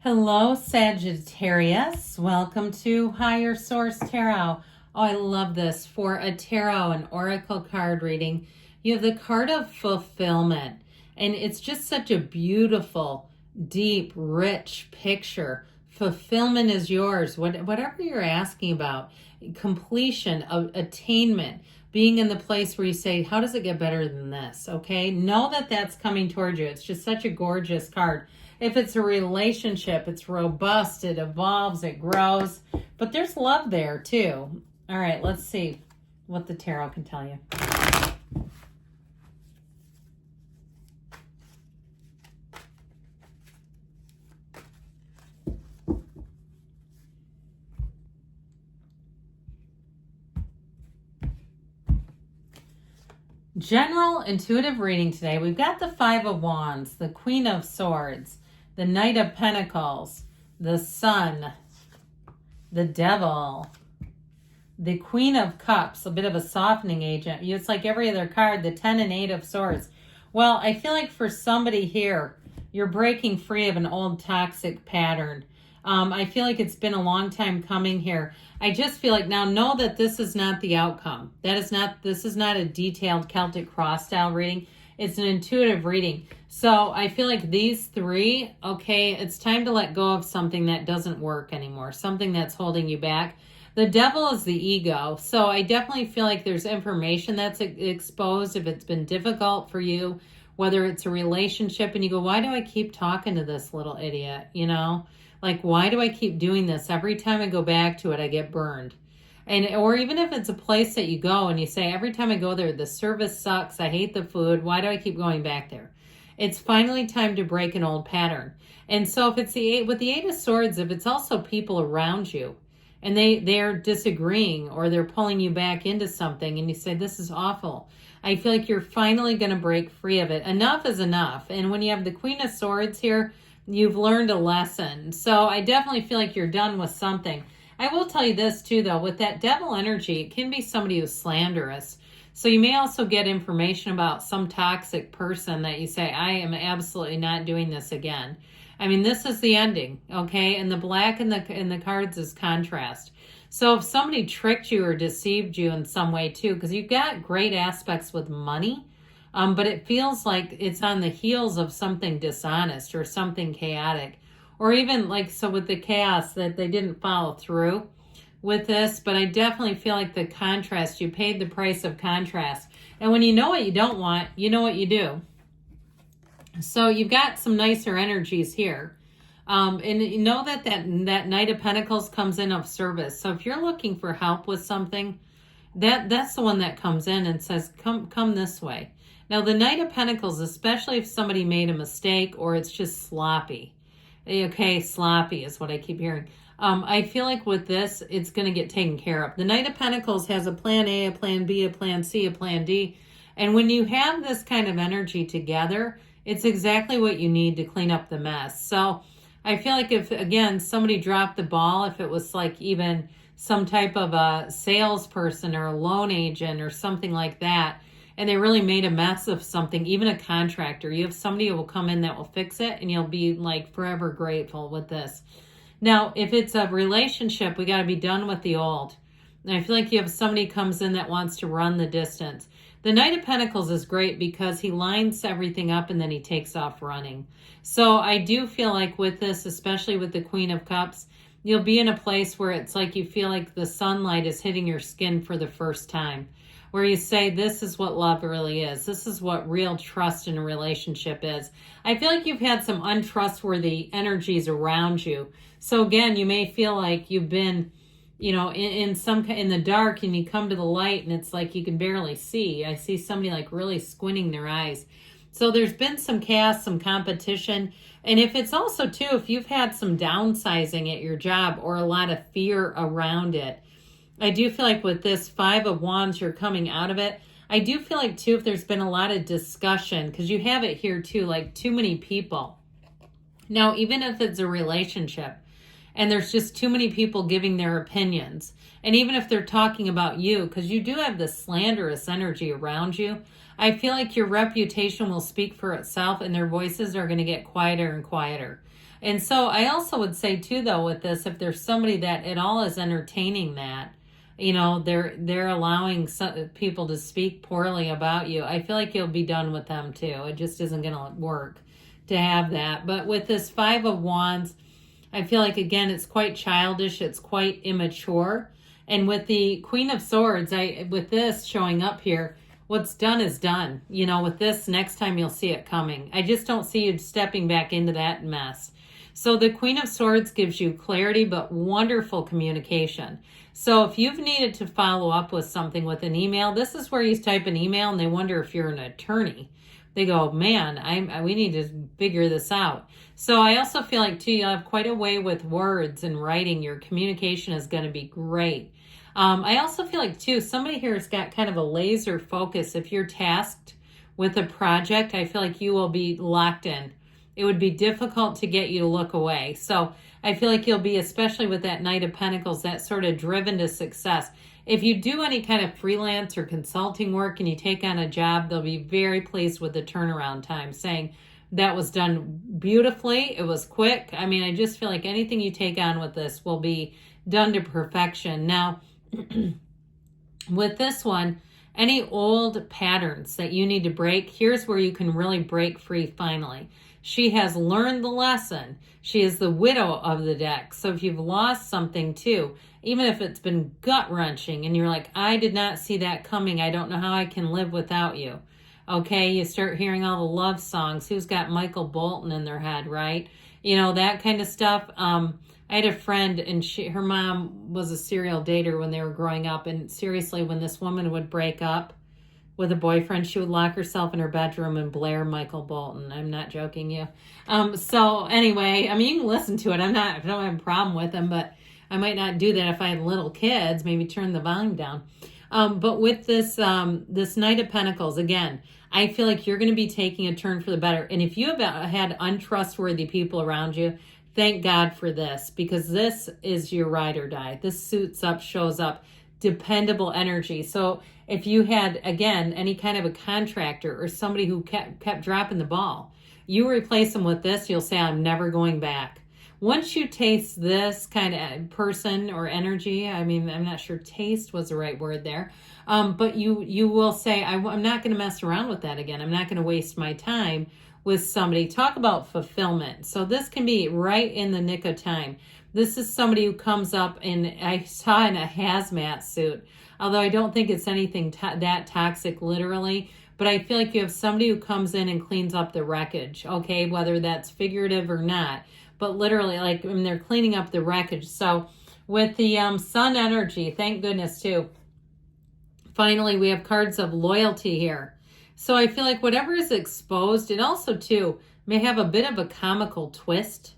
Hello, Sagittarius. Welcome to Higher Source Tarot. Oh, I love this. For a tarot and oracle card reading, you have the card of fulfillment. And it's just such a beautiful, deep, rich picture. Fulfillment is yours. Whatever you're asking about, completion, attainment, being in the place where you say, how does it get better than this? Okay, know that that's coming towards you. It's just such a gorgeous card. If it's a relationship, it's robust, it evolves, it grows, but there's love there too. All right, let's see what the tarot can tell you. General intuitive reading today. We've got the Five of Wands, the Queen of Swords, the Knight of Pentacles, the Sun, the Devil, the Queen of Cups, a bit of a softening agent. It's like every other card, the 10 and 8 of Swords. Well, I feel like for somebody here, you're breaking free of an old toxic pattern. I feel like it's been a long time coming here. I just feel like now know that this is not the outcome. This is not a detailed Celtic cross style reading. It's an intuitive reading. So I feel like these three, okay, it's time to let go of something that doesn't work anymore, something that's holding you back. The Devil is the ego. So I definitely feel like there's information that's exposed if it's been difficult for you, whether it's a relationship and you go, why do I keep talking to this little idiot? You know, like, why do I keep doing this? Every time I go back to it, I get burned. Or even if it's a place that you go and you say, every time I go there, the service sucks. I hate the food. Why do I keep going back there? It's finally time to break an old pattern. And so if it's with the 8 of Swords, if it's also people around you and they're disagreeing or they're pulling you back into something and you say, this is awful, I feel like you're finally going to break free of it. Enough is enough. And when you have the Queen of Swords here, you've learned a lesson. So I definitely feel like you're done with something. I will tell you this too, though, with that Devil energy, it can be somebody who's slanderous. So you may also get information about some toxic person that you say, I am absolutely not doing this again. I mean, this is the ending, okay? And the black in the cards is contrast. So if somebody tricked you or deceived you in some way too, because you've got great aspects with money, but it feels like it's on the heels of something dishonest or something chaotic. Or even like, so with the chaos that they didn't follow through with this, but I definitely feel like the contrast, you paid the price of contrast. And when you know what you don't want, you know what you do. So you've got some nicer energies here. And you know that Knight of Pentacles comes in of service. So if you're looking for help with something, that's the one that comes in and says, come this way. Now, the Knight of Pentacles, especially if somebody made a mistake or it's just sloppy. Okay, sloppy is what I keep hearing. I feel like with this, it's going to get taken care of. The Knight of Pentacles has a plan A, a plan B, a plan C, a plan D. And when you have this kind of energy together, it's exactly what you need to clean up the mess. So I feel like if, again, somebody dropped the ball, if it was like even some type of a salesperson or a loan agent or something like that, and they really made a mess of something, even a contractor, you have somebody who will come in that will fix it, and you'll be like forever grateful with this. Now, if it's a relationship, we got to be done with the old. And I feel like you have somebody comes in that wants to run the distance. The Knight of Pentacles is great because he lines everything up and then he takes off running. So I do feel like with this, especially with the Queen of Cups, you'll be in a place where it's like you feel like the sunlight is hitting your skin for the first time, where you say, this is what love really is. This is what real trust in a relationship is. I feel like you've had some untrustworthy energies around you. So again, you may feel like you've been, you know, in the dark, and you come to the light and it's like you can barely see. I see somebody like really squinting their eyes. So there's been some chaos, some competition. And if it's also too, if you've had some downsizing at your job or a lot of fear around it, I do feel like with this 5 of Wands, you're coming out of it. I do feel like too, if there's been a lot of discussion, because you have it here too, like too many people. Now, even if it's a relationship, and there's just too many people giving their opinions. And even if they're talking about you, because you do have this slanderous energy around you, I feel like your reputation will speak for itself, and their voices are going to get quieter and quieter. And so I also would say too, though, with this, if there's somebody that at all is entertaining that, you know, they're allowing some people to speak poorly about you, I feel like you'll be done with them too. It just isn't going to work to have that. But with this Five of Wands, I feel like, again, it's quite childish. It's quite immature. And with the Queen of Swords, with this showing up here, what's done is done. You know, with this, next time you'll see it coming. I just don't see you stepping back into that mess. So the Queen of Swords gives you clarity, but wonderful communication. So if you've needed to follow up with something with an email, this is where you type an email and they wonder if you're an attorney. They go, man, we need to figure this out. So I also feel like, too, you'll have quite a way with words and writing. Your communication is going to be great. I also feel like, too, somebody here has got kind of a laser focus. If you're tasked with a project, I feel like you will be locked in. It would be difficult to get you to look away. So I feel like you'll be, especially with that Knight of Pentacles, that sort of driven to success. If you do any kind of freelance or consulting work and you take on a job, they'll be very pleased with the turnaround time, saying that was done beautifully. It was quick. I mean, I just feel like anything you take on with this will be done to perfection. Now, with this one, any old patterns that you need to break, here's where you can really break free finally. She has learned the lesson. She is the widow of the deck. So if you've lost something too, even if it's been gut-wrenching and you're like, I did not see that coming. I don't know how I can live without you. Okay, you start hearing all the love songs. Who's got Michael Bolton in their head, right? You know, that kind of stuff. I had a friend, and her mom was a serial dater when they were growing up. And seriously, when this woman would break up with a boyfriend, she would lock herself in her bedroom and blare Michael Bolton. I'm not joking you. So anyway, I mean, you can listen to it. I don't have a problem with him, but I might not do that if I had little kids. Maybe turn the volume down. But with this Knight of Pentacles, again, I feel like you're going to be taking a turn for the better. And if you have had untrustworthy people around you, thank God for this, because this is your ride or die. This suits up, shows up, dependable energy. So if you had, again, any kind of a contractor or somebody who kept dropping the ball, you replace them with this, you'll say, I'm never going back. Once you taste this kind of person or energy, I mean, I'm not sure taste was the right word there, but you will say, I'm not going to mess around with that again. I'm not going to waste my time with somebody. Talk about fulfillment. So this can be right in the nick of time. This is somebody who comes up I saw in a hazmat suit, although I don't think it's anything that toxic literally, but I feel like you have somebody who comes in and cleans up the wreckage, okay, whether that's figurative or not, but literally, like, when they're cleaning up the wreckage. So with the sun energy, thank goodness too, finally we have cards of loyalty here. So I feel like whatever is exposed, it also too may have a bit of a comical twist.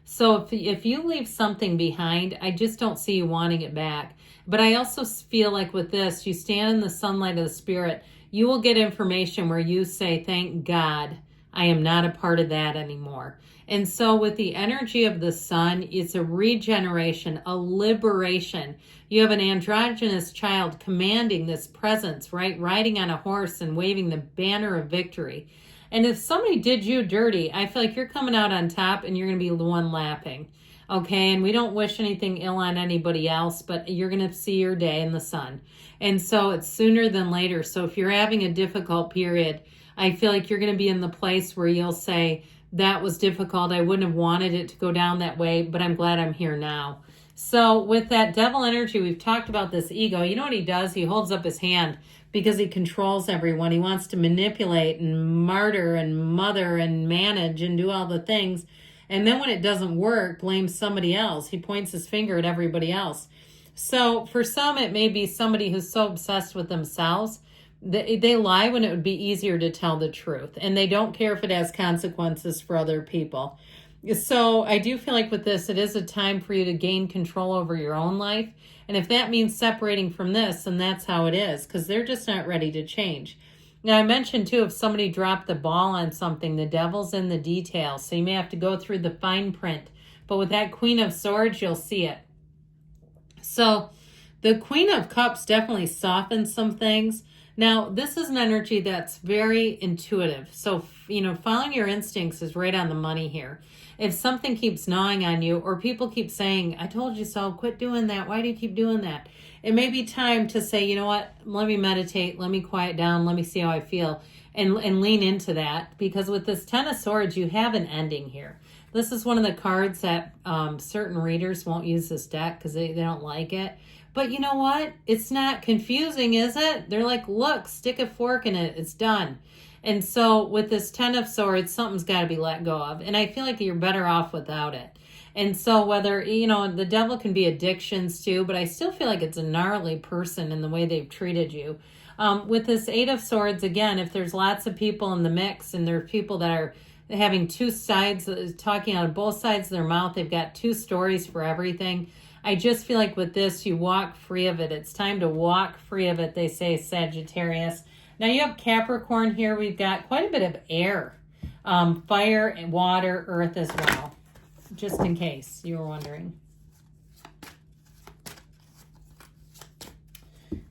So if you leave something behind, I just don't see you wanting it back. But I also feel like with this, you stand in the sunlight of the spirit, you will get information where you say, thank God, I am not a part of that anymore. And so with the energy of the sun, it's a regeneration, a liberation. You have an androgynous child commanding this presence, right? Riding on a horse and waving the banner of victory. And if somebody did you dirty, I feel like you're coming out on top and you're going to be the one laughing. Okay, and we don't wish anything ill on anybody else, but you're going to see your day in the sun. And so it's sooner than later. So if you're having a difficult period, I feel like you're going to be in the place where you'll say, that was difficult. I wouldn't have wanted it to go down that way, but I'm glad I'm here now. So with that devil energy, we've talked about this ego. You know what he does? He holds up his hand because he controls everyone. He wants to manipulate and martyr and mother and manage and do all the things. And then when it doesn't work, blames somebody else. He points his finger at everybody else. So for some, it may be somebody who's so obsessed with themselves, they lie when it would be easier to tell the truth. And they don't care if it has consequences for other people. So I do feel like with this, it is a time for you to gain control over your own life. And if that means separating from this, then that's how it is, because they're just not ready to change. Now, I mentioned, too, if somebody dropped the ball on something, the devil's in the details. So you may have to go through the fine print But with that Queen of Swords, you'll see it. So the Queen of Cups definitely softens some things. Now, this is an energy that's very intuitive. So, following your instincts is right on the money here. If something keeps gnawing on you, or people keep saying, I told you so, quit doing that. Why do you keep doing that? It may be time to say, you know what, let me meditate, let me quiet down, let me see how I feel, and lean into that. Because with this Ten of Swords, you have an ending here. This is one of the cards that certain readers won't use this deck because they don't like it. But you know what? It's not confusing, is it? They're like, look, stick a fork in it. It's done. And so with this Ten of Swords, something's got to be let go of. And I feel like you're better off without it. And so whether, the devil can be addictions too, but I still feel like it's a gnarly person in the way they've treated you. With this Eight of Swords, again, if there's lots of people in the mix and there are people that are having two sides, talking out of both sides of their mouth, they've got two stories for everything. I just feel like with this, you walk free of it. It's time to walk free of it, they say, Sagittarius. Now you have Capricorn here. We've got quite a bit of air, fire, and water, earth as well, just in case you were wondering.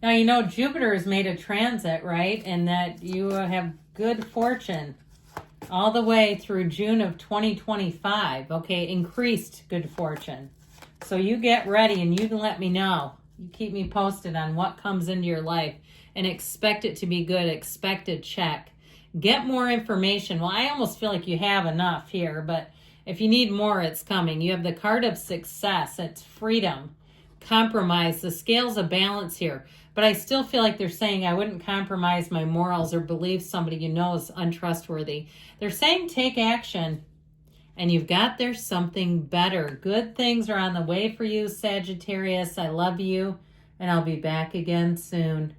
Now, Jupiter has made a transit, right? And that you have good fortune all the way through June of 2025. Okay, increased good fortune. So you get ready and you can let me know. You keep me posted on what comes into your life and expect it to be good. Expect a check. Get more information. Well, I almost feel like you have enough here, but if you need more, it's coming. You have the card of success. It's freedom, compromise. The scales of balance here. But I still feel like they're saying I wouldn't compromise my morals or believe somebody you know is untrustworthy. They're saying take action. And you've got there something better. Good things are on the way for you, Sagittarius. I love you, and I'll be back again soon.